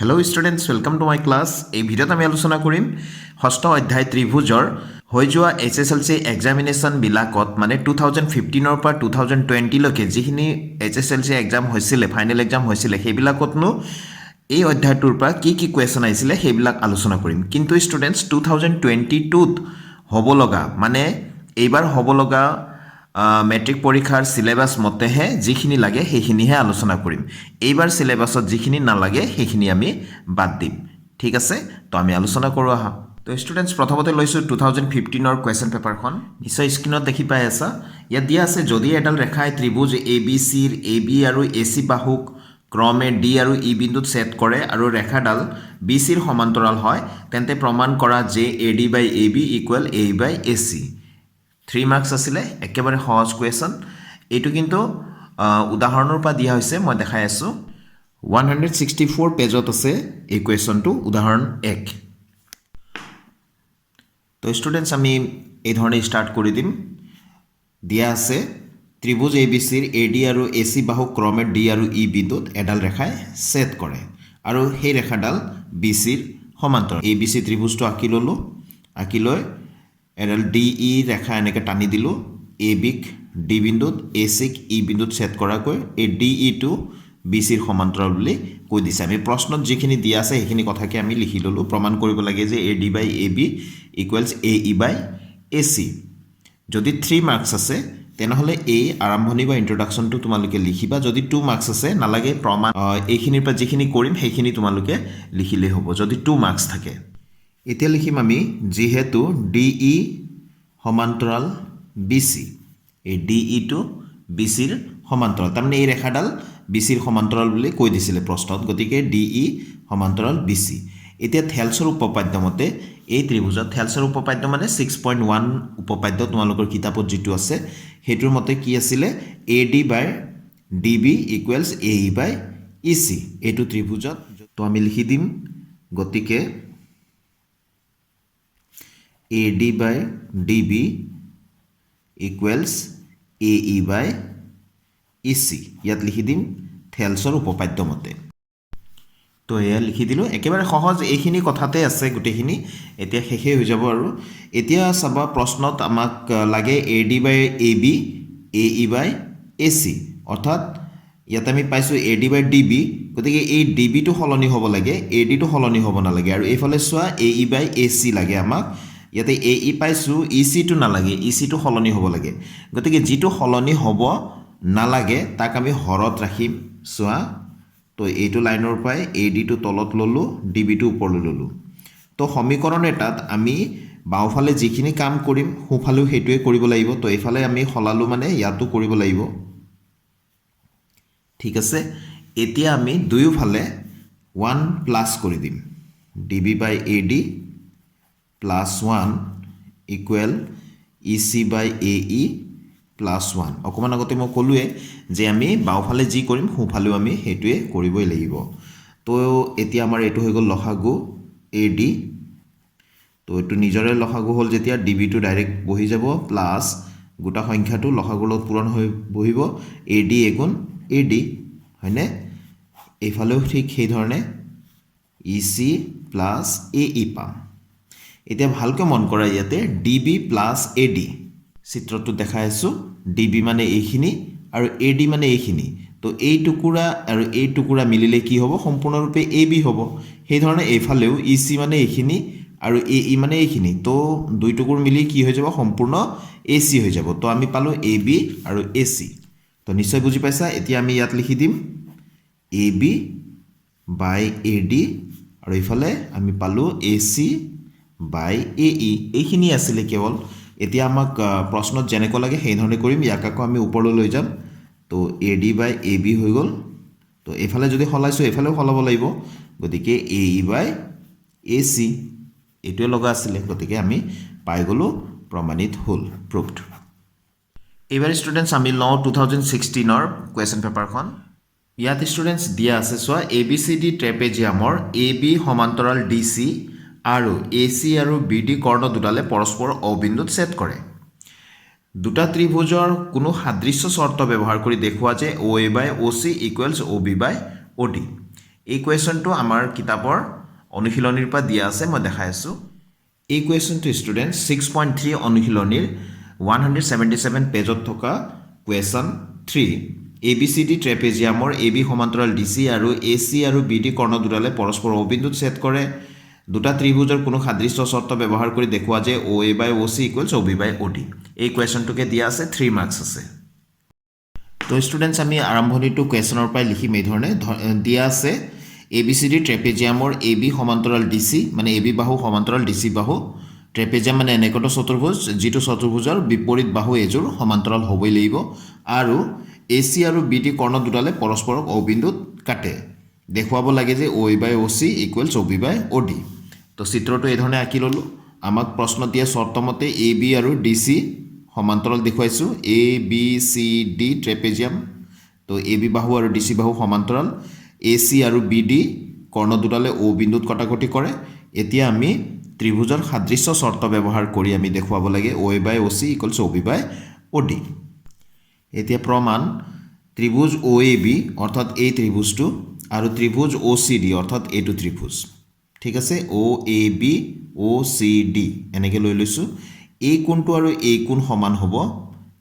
Hello' students welcome to my class. এই ভিডিঅ'ত আমি আলোচনা কৰিম ষষ্ঠ অধ্যায় ত্ৰিভুজৰ হৈ যোৱা HSLC এক্সামিনেশ্যনবিলাকত মানে 2015 পৰা 2020 লৈকে যিখিনি HSLC এক্সাম হৈছিলে, ফাইনেল এক্সাম হৈছিলে, সেইবিলাকতনো এই অধ্যায়টোৰ পৰা কি কি কুৱেশ্যন আহিছিলে সেইবিলাক আলোচনা কৰিম। কিন্তু ষ্টুডেণ্টছ 2022ত হ'ব লগা মানে এইবাৰ হ'ব লগা মেট্ৰিক পৰীক্ষাৰ চিলেবাছ মতেহে যিখিনি লাগে সেইখিনিহে আলোচনা কৰিম। এইবাৰ চিলেবাছত যিখিনি নালাগে সেইখিনি আমি বাদ দিম। ঠিক আছে, তো আমি আলোচনা কৰোঁ আহা। তো ষ্টুডেণ্টছ প্ৰথমতে লৈছোঁ 2015ৰ কুৱেশ্যন পেপাৰখন। নিশ্চয় স্ক্ৰীণত দেখি পাই আছা। ইয়াত দিয়া আছে, যদি এডাল ৰেখাই ত্ৰিভুজ ABCৰ AB আৰু AC বাহুক ক্ৰমে D আৰু E বিন্দুত ছেদ কৰে আৰু ৰেখাডাল BCৰ সমান্তৰাল হয়, তেন্তে প্ৰমাণ কৰা যে AD by AB equal A by AC। 3 marks আছিলে, একেবাৰে সহজ কুৱেশ্যন। এইটো কিন্তু উদাহৰণৰ পৰা দিয়া হৈছে, মই দেখাই আছোঁ। 164 পেজত আছে এই কুৱেশ্যনটো, উদাহৰণ 1। তো ষ্টুডেণ্টছ আমি এই ধৰণে ষ্টাৰ্ট কৰি দিম। দিয়া আছে, ত্ৰিভুজ ABCৰ AD আৰু AC বাহু ক্ৰমে D আৰু E বিন্দুত এডাল ৰেখাই ছেদ কৰে আৰু সেই ৰেখাডাল BCৰ সমান্তৰাল। ABC ত্ৰিভুজটো আঁকি ল'লোঁ, আঁকি লৈ এডাল DE ৰেখা এনেকৈ টানি দিলোঁ। ABক D বিন্দুত, ACক E বিন্দুত ছেদ কৰাকৈ এই DEটো BCৰ সমান্তৰাল বুলি কৈ দিছে। আমি প্ৰশ্নত যিখিনি দিয়া আছে সেইখিনি কথাকে আমি লিখি ল'লোঁ। প্ৰমাণ কৰিব লাগে যে AD by AB equals AE by AC। যদি 3 মাৰ্কছ আছে তেনেহ'লে এই আৰম্ভণি বা ইন্ট্ৰডাকশ্যনটো তোমালোকে লিখিবা। যদি 2 মাৰ্কছ আছে নালাগে, প্ৰমাণ এইখিনিৰ পৰা যিখিনি কৰিম সেইখিনি তোমালোকে লিখিলেই হ'ব যদি 2 মাৰ্কছ থাকে। এতিয়া লিখিম আমি, যিহেতু DE সমান্তৰাল BC, এই DEটো BCৰ সমান্তৰাল, তাৰমানে এই ৰেখাডাল BCৰ সমান্তৰাল বুলি কৈ দিছিলে প্ৰশ্নত, গতিকে DE সমান্তৰাল BC। এতিয়া থেলছৰ উপপাদ্য মতে এই ত্ৰিভুজত, থেলছৰ উপপাদ্য মানে 6.1 উপপাদ্য তোমালোকৰ কিতাপত যিটো আছে সেইটোৰ মতে কি আছিলে, AD বাই DB ইকুৱেলছ AE বাই EC। এইটো ত্ৰিভুজত তো আমি লিখি দিম, গতিকে AD বাই DB ইকুৱেলছ AE বাই EC। ইয়াত লিখি দিম থেলছৰ উপপাদ্য মতে। তো এয়া লিখি দিলোঁ, একেবাৰে সহজ, এইখিনি কথাতে আছে গোটেইখিনি। এতিয়া শেষেই হৈ যাব আৰু। এতিয়া চাবা, প্ৰশ্নত আমাক লাগে AD by AB AE by AC, অৰ্থাৎ ইয়াত আমি পাইছোঁ AD বাই DB, গতিকে এই DBটো সলনি হ'ব লাগে, ADটো সলনি হ'ব নালাগে। আৰু এইফালে চোৱা AE বাই AC লাগে আমাক। ইয়াতে AE পাইছোঁ, ECটো নালাগে, ECটো সলনি হ'ব লাগে। গতিকে যিটো সলনি হ'ব নালাগে তাক আমি হৰত ৰাখিম। চোৱা, তো এইটো লাইনৰ পৰাই ADটো তলত ল'লোঁ, DBটো ওপৰলৈ ল'লোঁ। তো সমীকৰণ এটাত আমি বাওঁফালে যিখিনি কাম কৰিম সোঁফালেও সেইটোৱে কৰিব লাগিব। তো এইফালে আমি সলালোঁ মানে ইয়াতো কৰিব লাগিব। ঠিক আছে, এতিয়া আমি দুয়োফালে 1 প্লাছ কৰি দিম। DB বাই AD প্লাছ 1 ইকুৱেল EC বাই AE প্লাছ 1। অকণমান আগতে মই ক'লোৱে যে আমি বাওঁফালে যি কৰিম সোঁফালেও আমি সেইটোৱে কৰিবই লাগিব। তো এতিয়া আমাৰ এইটো হৈ গ'ল লসাগু AD। তো এইটো নিজৰে লসাগু হ'ল যেতিয়া DBটো ডাইৰেক্ট বহি যাব, প্লাছ গোটা সংখ্যাটো লসাগুৰ লগত পূৰণ হৈ বহিব AD এগুণ AD, হয়নে? এইফালেও ঠিক সেইধৰণে EC প্লাছ AE পাম। এতিয়া ভালকৈ মন কৰা, ইয়াতে DB প্লাছ AD চিত্ৰটো দেখাই আছোঁ। DB মানে এইখিনি আৰু AD মানে এইখিনি। তো এই টুকুৰা আৰু এই টুকুৰা মিলিলে কি হ'ব, সম্পূৰ্ণৰূপে AB হ'ব। সেইধৰণে এইফালেও EC মানে এইখিনি আৰু AE মানে এইখিনি। তো দুই টুকুৰ মিলি কি হৈ যাব, সম্পূৰ্ণ AC হৈ যাব। তো আমি পালোঁ AB আৰু AC। তো নিশ্চয় বুজি পাইছা। এতিয়া আমি ইয়াত লিখি দিম AB বাই AD আৰু এইফালে আমি পালোঁ AC বাই AE। এইখিনি আছিলে কেৱল। এতিয়া আমাক প্ৰশ্নত যেনেকুৱা লাগে সেইধৰণে কৰিম। ইয়াক আকৌ আমি ওপৰলৈ লৈ যাম। তো AD বাই AB হৈ গ'ল। তো এইফালে যদি সলাইছোঁ এইফালেও সলাব লাগিব, গতিকে AE বাই AC এইটোৱে লগা আছিলে, গতিকে আমি পাই গ'লোঁ, প্ৰমাণিত হ'ল, প্ৰুভড। এইবাৰ ষ্টুডেণ্টছ আমি লওঁ 2016ৰ কুৱেশ্যন পেপাৰখন। ইয়াত ষ্টুডেণ্টছ দিয়া আছে, চোৱা, ABCD ট্ৰেপেজিয়ামৰ AB সমান্তৰাল DC আৰু AC আৰু BD কৰ্ণ দুডালে পৰস্পৰ O বিন্দুত ছেদ কৰে। দুটা ত্ৰিভুজৰ কোনো সাদৃশ্য চৰ্ত ব্যৱহাৰ কৰি দেখুওৱা যে OA বাই OC ইকুৱেলছ OB বাই OD। এই কুৱেশ্যনটো আমাৰ কিতাপৰ অনুশীলনীৰ পৰা দিয়া আছে মই দেখাই আছোঁ এই কুৱেশ্যনটো ষ্টুডেণ্ট 6.3 অনুশীলনীৰ 177 পেজত থকা কুৱেশ্যন 3 ABCD ট্ৰেপেজিয়ামৰ AB সমান্তৰাল DC আৰু AC আৰু BD কৰ্ণ দুডালে পৰস্পৰ অবিন্দুত ছেদ কৰে দুটা ত্ৰিভুজৰ কোনো সাদৃশ্য শৰ্ত ব্যৱহাৰ কৰি দেখুৱা যে OA by OC equals OB by OD এই কুৱেশ্যনটোকে দিয়া আছে 3 মাৰ্কছ আছে তো ষ্টুডেণ্টছ আমি আৰম্ভণিটো কুৱেশ্যনৰ পৰাই লিখিম এই ধৰণে দিয়া আছে ABCD ট্ৰেপেজিয়ামৰ AB সমান্তৰাল DC মানে AB বাহু সমান্তৰাল DC বাহু ট্ৰেপেজিয়াম মানে এনেকট চতুৰ্ভুজ যিটো চতুৰ্ভুজৰ বিপৰীত বাহু এজোৰ সমান্তৰাল হ'বই লাগিব আৰু AC আৰু BD কৰ্ণ দুডালে পৰস্পৰক অবিন্দুত কাটে দেখুৱাব লাগে যে OA by OC equals OB by OD তো চিত্ৰটো এই ধৰণে আঁকি ললোঁ আমাক প্ৰশ্ন দিয়া চৰ্তমতে AB আৰু DC সমান্তৰাল দেখুৱাইছোঁ ABCD ট্ৰেপেজিয়াম তো AB বাহু আৰু DC বাহু সমান্তৰাল AC আৰু BD কৰ্ণ দুডালে O বিন্দুত কটাকটি কৰে এতিয়া আমি ত্ৰিভুজৰ সাদৃশ্য শৰ্ত ব্যৱহাৰ কৰি আমি দেখুৱাব লাগে OA by OC equals OB by OD এতিয়া প্ৰমাণ ত্ৰিভুজ OAB অৰ্থাৎ এই ত্ৰিভুজটো আৰু ত্ৰিভুজ OCD অৰ্থাৎ এইটো ত্ৰিভুজ ঠিক আছে OAB OCD এনেকৈ লৈ লৈছোঁ এই কোণটো আৰু এই কোণ সমান হ'ব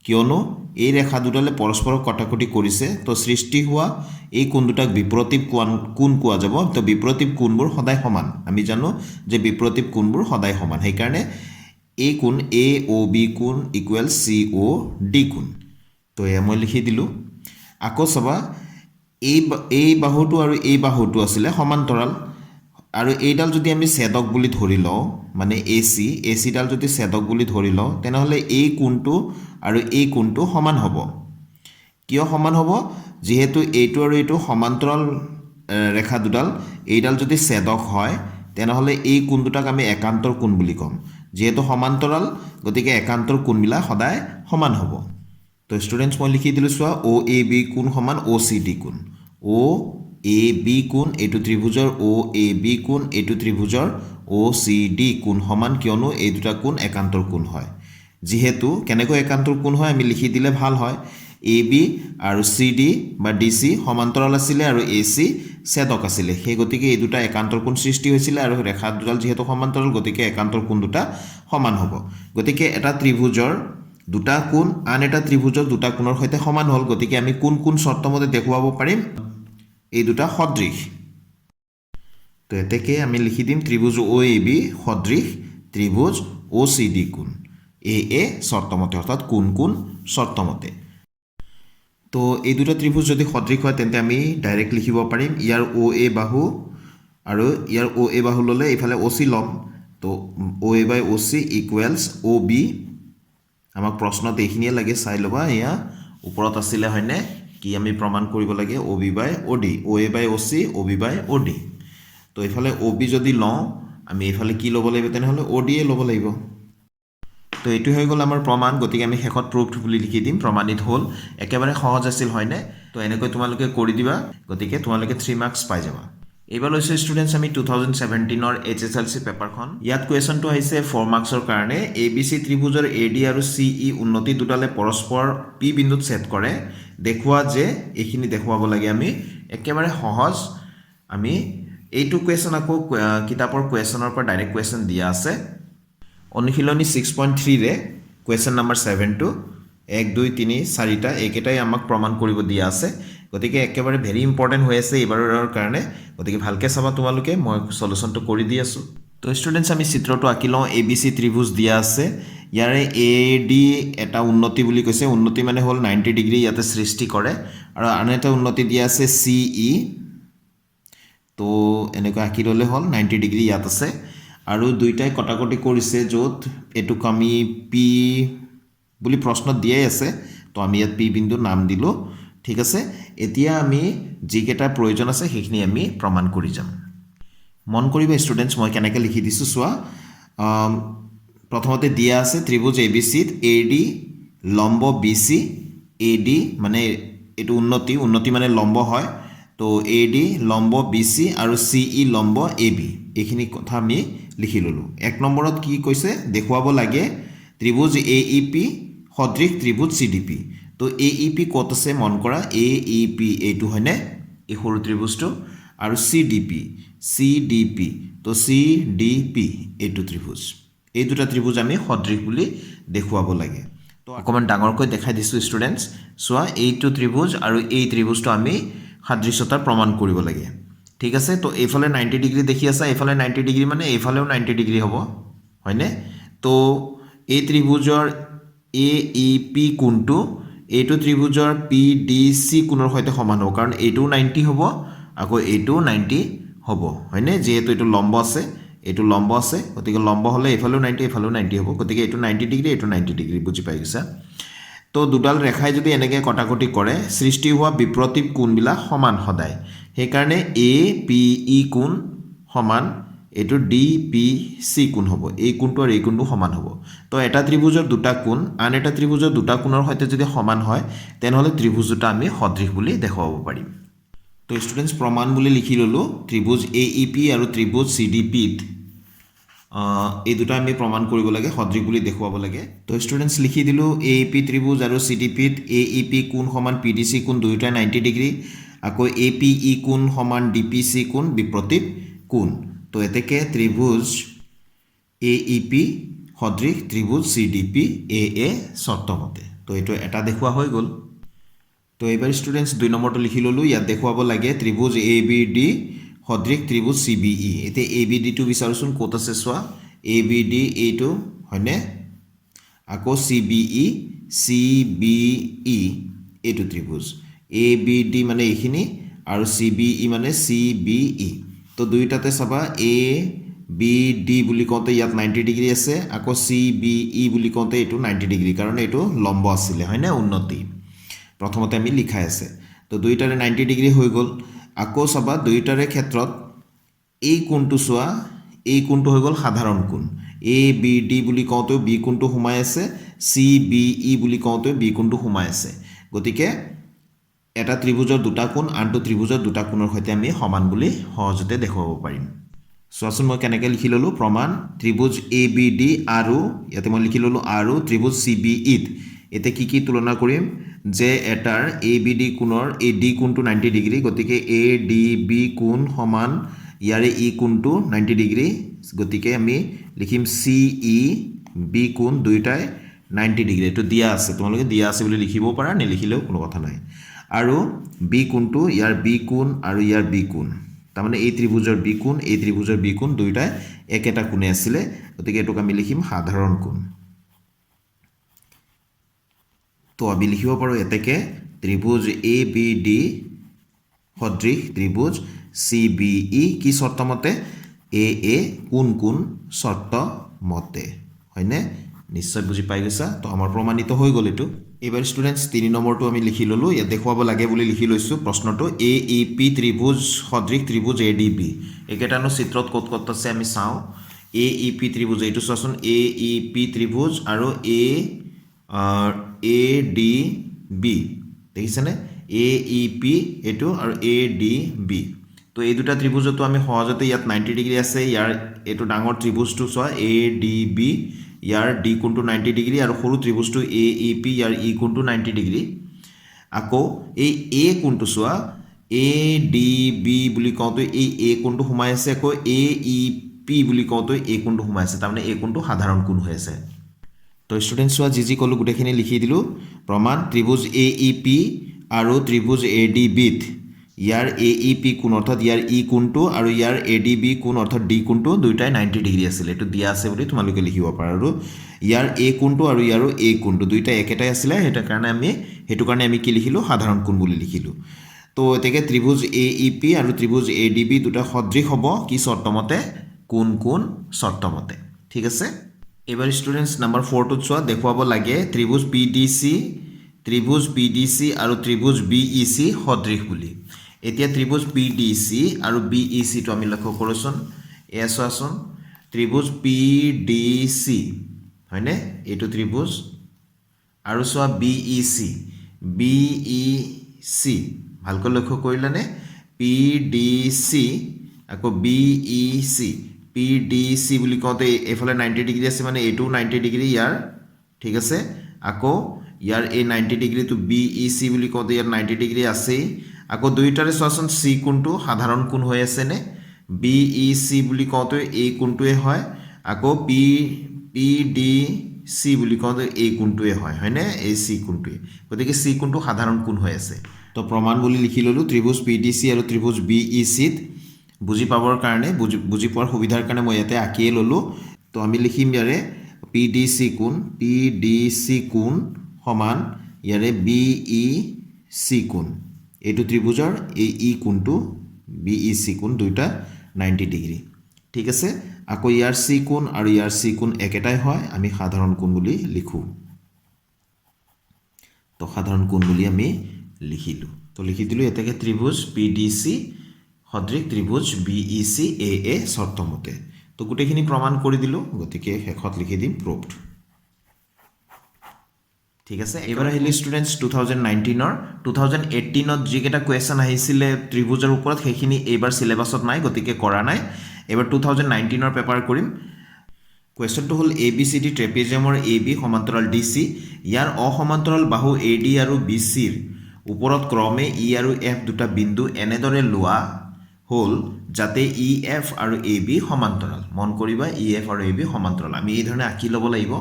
কিয়নো এই ৰেখা দুডালে পৰস্পৰক কটাকটি কৰিছে তো সৃষ্টি হোৱা এই কোণ দুটাক বিপৰীত কোণ কোৱা যাব তো বিপৰীত কোণবোৰ সদায় সমান আমি জানো যে বিপৰীত কোণবোৰ সদায় সমান সেইকাৰণে এই কোণ AOB কোণ ইকুৱেল COD কোণ তো এয়া মই লিখি দিলোঁ আকৌ চাবা এই বাহুটো আৰু এই বাহুটো আছিলে সমান্তৰাল আৰু এইডাল যদি আমি ছেদক বুলি ধৰি লওঁ মানে AC ডাল যদি ছেদক বুলি ধৰি লওঁ তেনেহ'লে এই কোণটো আৰু এই কোণটো সমান হ'ব কিয় সমান হ'ব যেহেতু এইটো আৰু এইটো সমান্তৰাল ৰেখা দুডাল এইডাল যদি ছেদক হয় তেনেহ'লে এই কোণ দুটাক আমি একান্তৰ কোণ বুলি ক'ম যেহেতু সমান্তৰাল গতিকে একান্তৰ কোণবিলাক সদায় সমান হ'ব তো ষ্টুডেণ্টছ মই লিখি দিলোঁ চোৱা OAB কোণ সমান OCD কোণ OAB কোণ এইটো ত্ৰিভুজৰ OAB কোণ এইটো ত্ৰিভুজৰ OCD কোণ সমান কিয়নো এই দুটা কোণ একান্তৰ কোণ হয় যেহেতু কেনেকৈ একান্তৰ কোণ হয় আমি লিখি দিলে ভাল হয় AB আৰু CD বা DC সমান্তৰাল আছিলে আৰু AC ছেদক আছিলে সেই গতিকে এই দুটা একান্তৰ কোণ সৃষ্টি হৈছিলে আৰু ৰেখা দুডাল যেহেতু সমান্তৰাল গতিকে একান্তৰ কোণ দুটা সমান হ'ব গতিকে এটা ত্ৰিভুজৰ দুটা কোণ আন এটা ত্ৰিভুজৰ দুটা কোণৰ সৈতে সমান হ'ল গতিকে আমি কোন কোন চৰ্তমতে দেখুৱাব পাৰিম এই দুটা সদৃশ তো এতেকে আমি লিখি দিম ত্ৰিভুজ OAB সদৃশ ত্ৰিভুজ OCD কোণ AA চৰ্তমতে অৰ্থাৎ কোন কোন চৰ্তমতে তো এই দুটা ত্ৰিভুজ যদি সদৃশ হয় তেন্তে আমি ডাইৰেক্ট লিখিব পাৰিম ইয়াৰ OA বাহু আৰু ইয়াৰ OA বাহু ল'লে এইফালে OC ল'ম তো OA by OC equals OB আমাক প্ৰশ্নত এইখিনিয়ে লাগে চাই ল'বা এয়া ওপৰত আছিলে হয়নে কি আমি প্ৰমাণ কৰিব লাগে OB by OD OA by OC OB by OD তো এইফালে OB যদি লওঁ আমি এইফালে কি ল'ব লাগিব তেনেহ'লে OD ল'ব লাগিব তো এইটো হৈ গ'ল আমাৰ প্ৰমাণ গতিকে আমি শেষত প্ৰুভড বুলি লিখি দিম প্ৰমাণিত হ'ল একেবাৰে সহজ আছিল হয়নে তো এনেকৈ তোমালোকে কৰি দিবা গতিকে তোমালোকে 3 মাৰ্কছ পাই যাবা এইবাৰ লৈছে ষ্টুডেণ্টছ আমি 2017ৰ HSLC পেপাৰখন ইয়াত কুৱেশ্যনটো আহিছে 4 মাৰ্কছৰ কাৰণে ABC ত্ৰিভুজৰ AD আৰু CE উন্নতি দুটালে পৰস্পৰ P বিন্দুত ছেদ কৰে দেখুৱা যে এইখিনি দেখুৱাব লাগে আমি একেবাৰে সহজ আমি এইটো কুৱেশ্যন আকৌ কিতাপৰ কুৱেশ্যনৰ পৰা ডাইৰেক্ট কুৱেশ্যন দিয়া আছে অনুশীলনী 6.3 ৰে কুৱেশ্যন নম্বৰ 7 টো 1 2 3 4টা এইকেইটাই আমাক প্ৰমাণ কৰিব দিয়া আছে গতিকে একেবাৰে ভেৰি ইম্পৰ্টেণ্ট হৈ আছে এইবাৰৰ কাৰণে গতিকে ভালকৈ চাবা তোমালোকে মই সলিউশনটো কৰি দি আছোঁ তো ষ্টুডেণ্টছ আমি চিত্ৰটো আঁকি লওঁ ABC ত্ৰিভুজ দিয়া আছে ইয়াৰে AD এটা উন্নতি বুলি কৈছে উন্নতি মানে হ'ল 90 ডিগ্ৰী ইয়াতে সৃষ্টি কৰে আৰু আন এটা উন্নতি দিয়া আছে CE তো এনেকৈ আঁকি ল'লে হ'ল 90 ডিগ্ৰী ইয়াত আছে আৰু দুইটাই কটাকটি কৰিছে য'ত এটুক আমি P বুলি প্ৰশ্নত দিয়াই আছে তো আমি ইয়াত P বিন্দু নাম দিলোঁ ঠিক আছে এতিয়া আমি যিকেইটা প্ৰয়োজন আছে সেইখিনি আমি প্ৰমাণ কৰি যাম মন কৰিবা ষ্টুডেণ্টছ মই কেনেকৈ লিখি দিছোঁ চোৱা প্ৰথমতে দিয়া আছে ত্ৰিভুজ ABC ত AD লম্ব BC AD মানে এইটো উন্নতি মানে লম্ব হয় তো AD লম্ব BC আৰু CE লম্ব AB এইখিনি কথা আমি লিখি ল'লোঁ এক নম্বৰত কি কৈছে দেখুৱাব লাগে ত্ৰিভুজ AEP সদৃশ ত্ৰিভুজ CDP তো AEP ক'ত আছে মন কৰা AEP এইটো হয়নে এই সৰু ত্ৰিভুজটো আৰু CDP তো CDP এইটো ত্ৰিভুজ এই দুটা ত্ৰিভুজ আমি সদৃশ বুলি দেখুৱাব লাগে তো অকমান ডাঙৰকৈ দেখাই দিছো ষ্টুডেন্টস সোৱা এইটো ত্ৰিভুজ আৰু এই ত্ৰিভুজটো আমি সাদৃশ্যতাৰ প্ৰমাণ কৰিব লাগে ঠিক আছে তো এইফালে 90 ডিগ্ৰী দেখি আছা এইফালে 90 ডিগ্ৰী মানে এইফালেও 90 ডিগ্ৰী হ'ব হয়নে তো এই ত্ৰিভুজৰ AEP কোণটো এইটো ত্ৰিভুজৰ PDC কোণৰ সৈতে সমান হ'ব কাৰণ এইটো 90 হ'ব আকৌ এইটো 90 হ'ব হয়নে যেহেতু এইটো লম্ব আছে গতিকে লম্ব হলে এইফালেও 90 এইফালেও 90 হ'ব গতিকে এইটো 90 ডিগ্ৰী এইটো 90 ডিগ্ৰী বুজি পাইছা তো দুডাল ৰেখাই যদি এনেকে কটাকটি কৰে সৃষ্টি হোৱা বিপ্ৰতীপ কোণবিলাক সমান সদায় সেই কাৰণে APE কোণ সমান এটো DPC কোণ হ'ব এই কোণটো আৰু এই কোণটো সমান হ'ব তো এটা ত্ৰিভুজৰ দুটা কোণ আন এটা ত্ৰিভুজৰ দুটা কোণৰ সৈতে যদি সমান হয় তেনহলে ত্ৰিভুজ দুটা আমি সদৃশ বুলি দেখাব পাৰিম তো ষ্টুডেন্টস প্ৰমাণ বুলি লিখি ললো ত্ৰিভুজ AEP আৰু ত্ৰিভুজ CDP এই দুটা আমি প্ৰমাণ কৰিব লাগে সদৃশ বুলি দেখুৱাব লাগে তো ষ্টুডেন্টস লিখি দিলো AEP ত্ৰিভুজ আৰু CDP AEP কোণ সমান PDC কোণ দুয়োটা 90 ডিগ্ৰী আকৌ APE কোণ সমান DPC কোণ বিপ্ৰতীপ কোণ তো এতেকে ত্ৰিভুজ AEP সদৃশ ত্ৰিভুজ CDP AA শৰ্তমতে তো এটো এটা দেখুৱা হৈ গল তো এবাৰ ষ্টুডেন্টস 2 নম্বৰটো লিখি ললো ইয়াত দেখুৱাব লাগে ত্ৰিভুজ ABD সদৃশ ত্ৰিভুজ CBE এতে ABD টো বিচাৰছুন কত আছে সোৱা ABD এইটো হয়নে আকৌ CBE এইটো ত্ৰিভুজ ABD মানে এইখিনি আৰু CBE মানে CBE তো দুইটাতে সবা ABD বুলি কওঁতে ইয়াত 90 ডিগ্ৰী আছে আকৌ CBE বুলি কওঁতে এইটো 90 ডিগ্ৰী কাৰণ এইটো লম্ব আছিল হয়নে উন্নতি প্ৰথমতে আমি লিখাই আছে তো দুইটাৰে 90 ডিগ্ৰী হৈ গল আকৌ সবা দুইটাৰে ক্ষেত্ৰত এই কোণটো সোৱা এই কোণটো হৈ গল সাধাৰণ কোণ ABD বুলি কওঁতে B কোণটো সোমাই আছে CBE বুলি কওঁতে B কোণটো সোমাই আছে গতিকে এটা ত্ৰিভুজৰ দুটা কোণ আনটো ত্ৰিভুজৰ দুটা কোণৰ সৈতে আমি সমান বুলি সহজতে দেখুৱাব পাৰিম সোৱাচোন মই কেনেকৈ লিখি ললো প্ৰমাণ ত্ৰিভুজ ABD আৰু ইয়াতে মই লিখি ললো আৰু ত্ৰিভুজ CBE এতে কি তুলনা কৰিম যে এটাৰ ABD কোণৰ AD কোণটো 90 ডিগ্ৰী গতিকে ADB কোণ সমান ইয়াৰে E কোণটো 90 ডিগ্ৰী গতিকে আমি লিখিম CEB কোণ দুইটাই 90 ডিগ্ৰী এটো দিয়া আছে তোমালোকে দিয়া আছে বুলি লিখিব পাৰা নিলিখিলেও কোনো কথা নাই আৰু B কোণটো ইয়াৰ B কোণ আৰু ইয়াৰ B কোণ তাৰ মানে এই ত্ৰিভুজৰ B কোণ এই ত্ৰিভুজৰ B কোণ দুইটাই একেটা কোণে আছিল গতিকে এটোক আমি লিখিম সাধাৰণ কোণ তো আমি লিখিব পাৰো এতেকে ত্ৰিভুজ ABD সদৃশ ত্ৰিভুজ CBE কি শৰ্ত মতে AA কোন শৰ্ত মতে হয়নে নিশ্চয় বুজি পাই গৈছা তো আমাৰ প্ৰমাণিত হৈ গল এটো এবাৰ ষ্টুডেন্টস 3 নম্বৰটো আমি লিখি ললো ইয়া দেখুৱাব লাগে বুলি লিখি লৈছো প্ৰশ্নটো AEP ত্ৰিভুজ সদৃশ ত্ৰিভুজ ADB একেটানো চিত্ৰত কত আছে আমি চাও AEP ত্ৰিভুজ এইটো চোৱাচোন AEP ত্ৰিভুজ আৰু ADB দেখিছেনে AEP এটো আৰু ADB তো এই দুটা ত্ৰিভুজটো আমি সহজতে ইয়াত 90 ডিগ্ৰী আছে ইয়াৰ এটো ডাঙৰ ত্ৰিভুজটো সোৱা ADB ইয়াৰ D কোণটো 90 ডিগ্ৰী আৰু সৰু ত্ৰিভুজটো AEP ইয়াৰ E কোণটো 90 ডিগ্ৰী আকৌ এই A কোণটো সোৱা ADB বুলি কওঁতে এই A কোণটো সোমাই আছে আকৌ AEP বুলি কওঁতে A কোণটো সোমাই আছে তাৰমানে A কোণটো সাধাৰণ কোণ হৈ আছে তো ষ্টুডেন্টস সোৱা যি কলো গুটেখিনি লিখি দিলো প্ৰমাণ ত্ৰিভুজ AEP আৰু ত্ৰিভুজ ADB ইয়াৰ AEP কোণ অৰ্থাৎ ইয়াৰ E কোণটো আৰু ইয়াৰ ADB কোণ অৰ্থাৎ D কোণটো দুইটাই 90 ডিগ্ৰী আছিল এটো দিয়া আছে বুলি তোমালোকে লিখিব পাৰা আৰু ইয়াৰ A কোণটো আৰু ইয়াৰ A কোণটো দুইটা একেটাই আছিল হেতু কাৰণে আমি কি লিখিলো সাধাৰণ কোণ বুলি লিখিলো তো এতেকে ত্ৰিভুজ AEP আৰু ত্ৰিভুজ ADB দুটা সদৃশ হ'ব কি শৰ্তমতে কোন শৰ্তমতে ঠিক আছে এবাৰ ষ্টুডেন্টস নাম্বাৰ 4 টো চোৱা দেখুৱাব লাগে ত্ৰিভুজ PDC আৰু ত্ৰিভুজ BEC সদৃশ বুলি এতিয়া ত্ৰিভুজ PDC আৰু BEC টো আমি লক্ষ্য কৰছন এছাছন ত্ৰিভুজ PDC হয়নে এটো ত্ৰিভুজ আৰু সোৱা BEC ভালকৈ লক্ষ্য কৰিলানে PDC আকৌ BEC PDC বুলি কওঁতে এফালে 90 ডিগ্ৰী আছে মানে এটো 90 ডিগ্ৰী ইয়াৰ ঠিক আছে আকৌ ইয়াৰ এই 90 ডিগ্ৰী টু BEC বুলি কওঁতে ইয়াৰ 90 ডিগ্ৰী আছে আকৌ দুইটাৰে চোৱাচোন চি কোণটো সাধাৰণ কোণ হৈ আছেনে বি ই চি বুলি কওঁতে এই কোণটোৱে হয় আকৌ পি ডি চি বুলি কওঁতে এই কোণটোৱে হয়নে এই চি কোণটোৱে গতিকে চি কোণটো সাধাৰণ কোণ হৈ আছে তো প্ৰমাণ বুলি লিখি ল'লোঁ ত্ৰিভুজ পি ডি চি আৰু ত্ৰিভুজ বি ই চিত বুজি পাবৰ কাৰণে বুজি পোৱাৰ সুবিধাৰ কাৰণে মই ইয়াতে আঁকিয়ে ল'লোঁ তো আমি লিখিম ইয়াৰে পি ডি চি কোণ সমান ইয়াৰে বি ই চি কোণ এইটো ত্ৰিভুজৰ এই ই কোণটো বি ই চি কোণ দুইটা 90 ডিগ্ৰী ঠিক আছে আকৌ ইয়াৰ চি কোণ আৰু ইয়াৰ চি কোণ একেটাই হয় আমি সাধাৰণ কোণ বুলি লিখোঁ তো সাধাৰণ কোণ বুলি আমি লিখিলোঁ তো লিখি দিলোঁ এটাকে ত্ৰিভুজ পি ডি চি সদৃশ ত্ৰিভুজ বি ই চি এ এ চৰ্তমতে তো গোটেইখিনি প্ৰমাণ কৰি দিলোঁ গতিকে শেষত লিখি দিম প্ৰুভড ঠিক আছে এবাৰ আহিলে ষ্টুডেণ্টছ 2019ৰ 2018ত যিকেইটা কুৱেশ্যন আহিছিলে ত্ৰিভুজৰ ওপৰত সেইখিনি এইবাৰ চিলেবাছত নাই গতিকে কৰা নাই এবাৰ 2019ৰ পেপাৰ কৰিম কুৱেশ্যনটো হ'ল এ বি চি ডি ট্ৰেপেজিয়ামৰ এ বি সমান্তৰাল ডি চি ইয়াৰ অসমান্তৰাল বাহু এ ডি আৰু বি চিৰ ওপৰত ক্ৰমে ই আৰু এফ দুটা বিন্দু এনেদৰে লোৱা হ'ল যাতে ই এফ আৰু এ বি সমান্তৰাল মন কৰিবা ই এফ আৰু এ বি সমান্তৰাল আমি এই ধৰণে আঁকি ল'ব লাগিব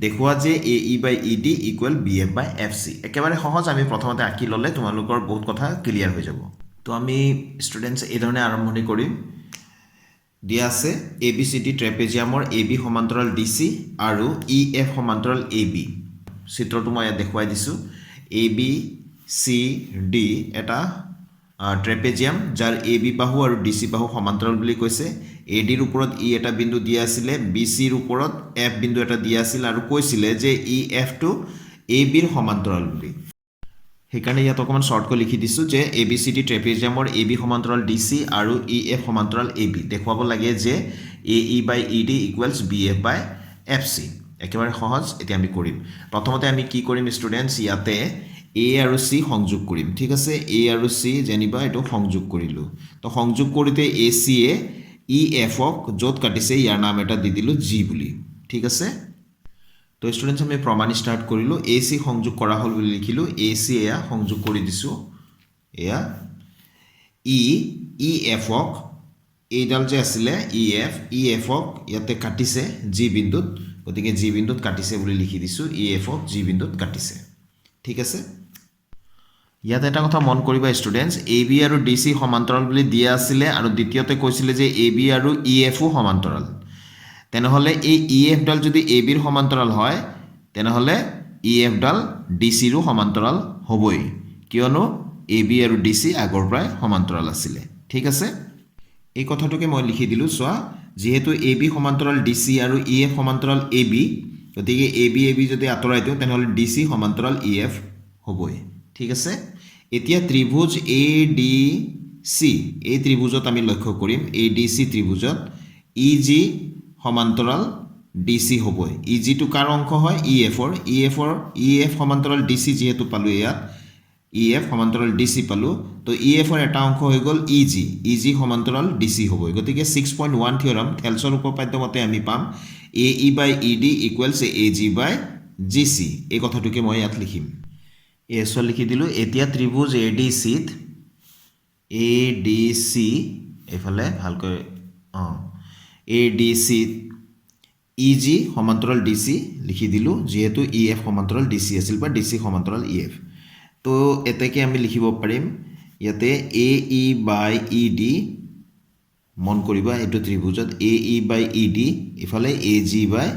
দেখুওৱা যে A E by E D equal B F by F C একেবাৰে সহজ আমি প্ৰথমতে আঁকি ল'লে তোমালোকৰ বহুত কথা ক্লিয়াৰ হৈ যাব তো আমি ষ্টুডেণ্টছ এই ধৰণে আৰম্ভণি কৰিম দিয়া আছে এ বি চি ডি ট্ৰেপেজিয়ামৰ এ বি সমান্তৰাল ডি চি আৰু ই এফ সমান্তৰাল এ বি চিত্ৰটো মই ইয়াত দেখুৱাই দিছোঁ এ বি চি ডি এটা ট্ৰেপেজিয়াম যাৰ এ বি বাহু আৰু ডি চি বাহু সমান্তৰাল বুলি কৈছে এ ডিৰ ওপৰত ই এটা বিন্দু দিয়া আছিলে বি চিৰ ওপৰত এফ বিন্দু এটা দিয়া আছিল আৰু কৈছিলে যে ই এফটো এ বিৰ সমান্তৰাল বুলি সেইকাৰণে ইয়াত অকণমান শ্বৰ্টকৈ লিখি দিছোঁ যে এ বি চি ডি ট্ৰেপেজিয়ামৰ এ বি সমান্তৰাল ডি চি আৰু ই এফ সমান্তৰাল এ বি দেখুৱাব লাগে যে A E by E D equals B F by F C একেবাৰে সহজ এতিয়া আমি কৰিম প্ৰথমতে আমি কি কৰিম ষ্টুডেণ্টছ ইয়াতে এ আৰু চি সংযোগ কৰিম ঠিক আছে এ আৰু চি যেনিবা এইটো সংযোগ কৰিলোঁ তো সংযোগ কৰোঁতে এ চিয়ে ই এফক য'ত কাটিছে ইয়াৰ নাম এটা দি দিলোঁ জি বুলি ঠিক আছে তো ষ্টুডেণ্টছ আমি প্ৰমাণ ষ্টাৰ্ট কৰিলোঁ এ চি সংযোগ কৰা হ'ল বুলি লিখিলোঁ এ চি এয়া সংযোগ কৰি দিছোঁ এয়া ই এফক এইডাল যে আছিলে ই এফক ইয়াতে কাটিছে জি বিন্দুত গতিকে জি বিন্দুত কাটিছে বুলি লিখি দিছোঁ ই এফক জি বিন্দুত কাটিছে ঠিক আছে ইয়াতে এটা কথা মন কৰিবা ষ্টুডেণ্টছ এ বি আৰু ডি চি সমান্তৰাল বুলি দিয়া আছিলে আৰু দ্বিতীয়তে কৈছিলে যে এ বি আৰু ই এফো সমান্তৰাল তেনেহ'লে এই ই এফডাল যদি এ বিৰ সমান্তৰাল হয় তেনেহ'লে ই এফডাল ডি চিৰো সমান্তৰাল হ'বই কিয়নো এ বি আৰু ডি চি আগৰ পৰাই সমান্তৰাল আছিলে ঠিক আছে এই কথাটোকে মই লিখি দিলোঁ চোৱা যিহেতু এ বি সমান্তৰাল ডি চি আৰু ই এফ সমান্তৰাল এ বি গতিকে এ বি যদি আঁতৰাই দিওঁ তেনেহ'লে ডি চি সমান্তৰাল ই এফ হ'বই ঠিক আছে এতিয়া ত্ৰিভুজ এ ডি চি এই ত্ৰিভুজত আমি লক্ষ্য কৰিম এ ডি চি ত্ৰিভুজত ই জি সমান্তৰাল ডি চি হ'বই ই জিটো কাৰ অংশ হয় ই এফ সমান্তৰাল ডি চি যিহেতু পালোঁ ইয়াত ই এফ সমান্তৰাল ডি চি পালোঁ তো ই এফৰ এটা অংশ হৈ গ'ল ই জি সমান্তৰাল ডি চি হ'বই গতিকে 6.1 থিয়ৰম থেলছৰ উপপাদ্য মতে আমি পাম A E by E D equals A G by G C এই কথাটোকে মই ইয়াত লিখিম এছৰ লিখি দিলোঁ এতিয়া ত্ৰিভুজ এ ডি চি এইফালে ভালকৈ এ ডি চিত ই জি সমান্তৰাল ডি চি লিখি দিলোঁ যিহেতু ই এফ সমান্তৰাল ডি চি আছিল বা ডি চি সমান্তৰাল ই এফ তো এতেকে আমি লিখিব পাৰিম ইয়াতে এ ই বাই ই ডি মন কৰিবা এইটো ত্ৰিভুজত এ ই বাই ই ডি ইফালে এ G by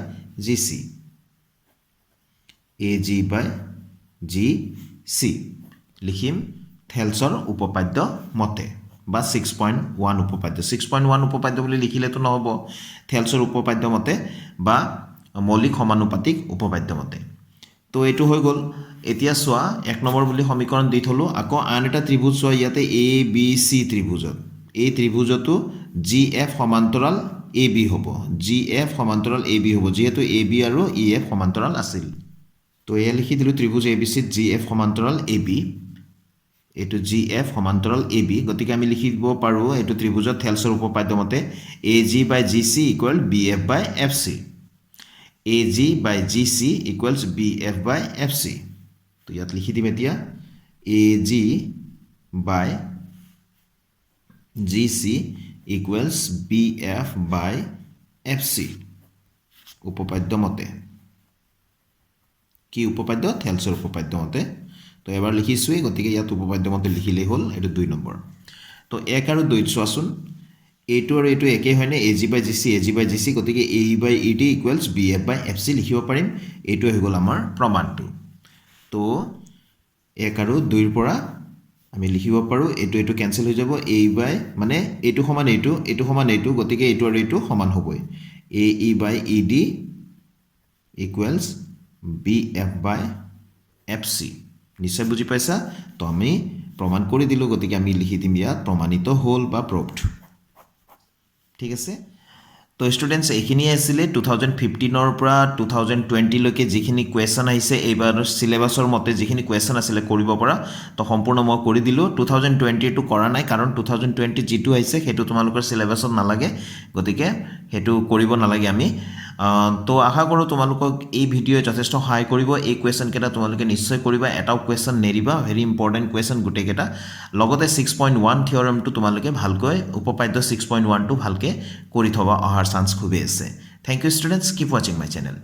G C A G by G C লিখিম থেলছৰ উপপাদ্য মতে বা 6.1 উপপাদ্য 6.1 উপপাদ্য বুলি লিখিলেতো নহ'ব থেলছৰ উপপাদ্য মতে বা মৌলিক সমানুপাতিক উপপাদ্য মতে তো এইটো হৈ গ'ল এতিয়া চোৱা 1 নম্বৰ বুলি সমীকৰণ দি থলোঁ আকৌ আন এটা ত্ৰিভুজ চোৱা ইয়াতে এ বি চি ত্ৰিভুজত এই ত্ৰিভুজতো জি এফ সমান্তৰাল এ বি হ'ব যিহেতু এ বি আৰু ই এফ সমান্তৰাল আছিল তো এয়া লিখি দিলোঁ ত্ৰিভুজ এ বি চিত জি এফ সমান্তৰাল এ বি এইটো জি এফ সমান্তৰাল এ বি গতিকে আমি লিখিব পাৰোঁ এইটো ত্ৰিভুজত থেলছৰ উপপাদ্য মতে A G by G C equal B F by F C A G by G C equals B F by F C তো ইয়াত লিখি দিম এতিয়া A G by GC equals BF by FC উপপাদ্য মতে কি উপপাদ্য থেলছৰ উপপাদ্য মতে তো এবাৰ লিখিছোৱেই গতিকে ইয়াত উপপাদ্য মতে লিখিলেই হ'ল এইটো 2 নম্বৰ তো 1 আৰু 2 চোৱাচোন এইটো আৰু এইটো একেই হয়নে AG বাই GC গতিকে AE by ED equals BF by FC লিখিব পাৰিম এইটো হৈ গ'ল আমাৰ প্ৰমাণটো তো 1 আৰু 2 ৰ পৰা আমি লিখিব পাৰো এইটো কেনসেল হৈ যাব A বাই মানে এইটো সমান এইটো গতিকে এইটো আৰু এইটো সমান হ'বই AE by ED equals BF by FC নিশ্চয় বুজি পাইছা তো আমি প্ৰমাণ কৰি দিলো গতিকে আমি লিখি দিম ইয়াত প্ৰমাণিত হ'ল বা প্ৰুভড ঠিক আছে তো স্টুডেন্টস এইখিনি আছিল 2015 ৰ পৰা 2020 লৈকে যিখিনি কোৱেশ্চন আহিছে এইবাৰ সিলেবাসৰ মতে যিখিনি কোৱেশ্চন আছিল কৰিব পৰা তো সম্পূৰ্ণ মই কৰি দিলো 2020 টো কৰা নাই কাৰণ 2020 যেটো আহিছে হেতু তোমালোকৰ সিলেবাসত নালাগে গতিকে হেতু কৰিব নালাগে আমি তো আশা কৰো তোমালোকক এই ভিডিঅ যথেষ্ট সহায় কৰিব এই কোৱেশ্চন কেটা তোমালোকে নিশ্চয় কৰিবা এটাও কোৱেশ্চন নেৰিবা ভেৰি ইম্পৰ্টেন্ট কোৱেশ্চন গুটে কেটা লগতে 6.1 থিওৰামটো তোমালোকে ভালকৈ উপপাদ্য 6.1 টো ভালকে কৰি থবা অহাৰ চান্স খুবে আছে thank you students keep watching my channel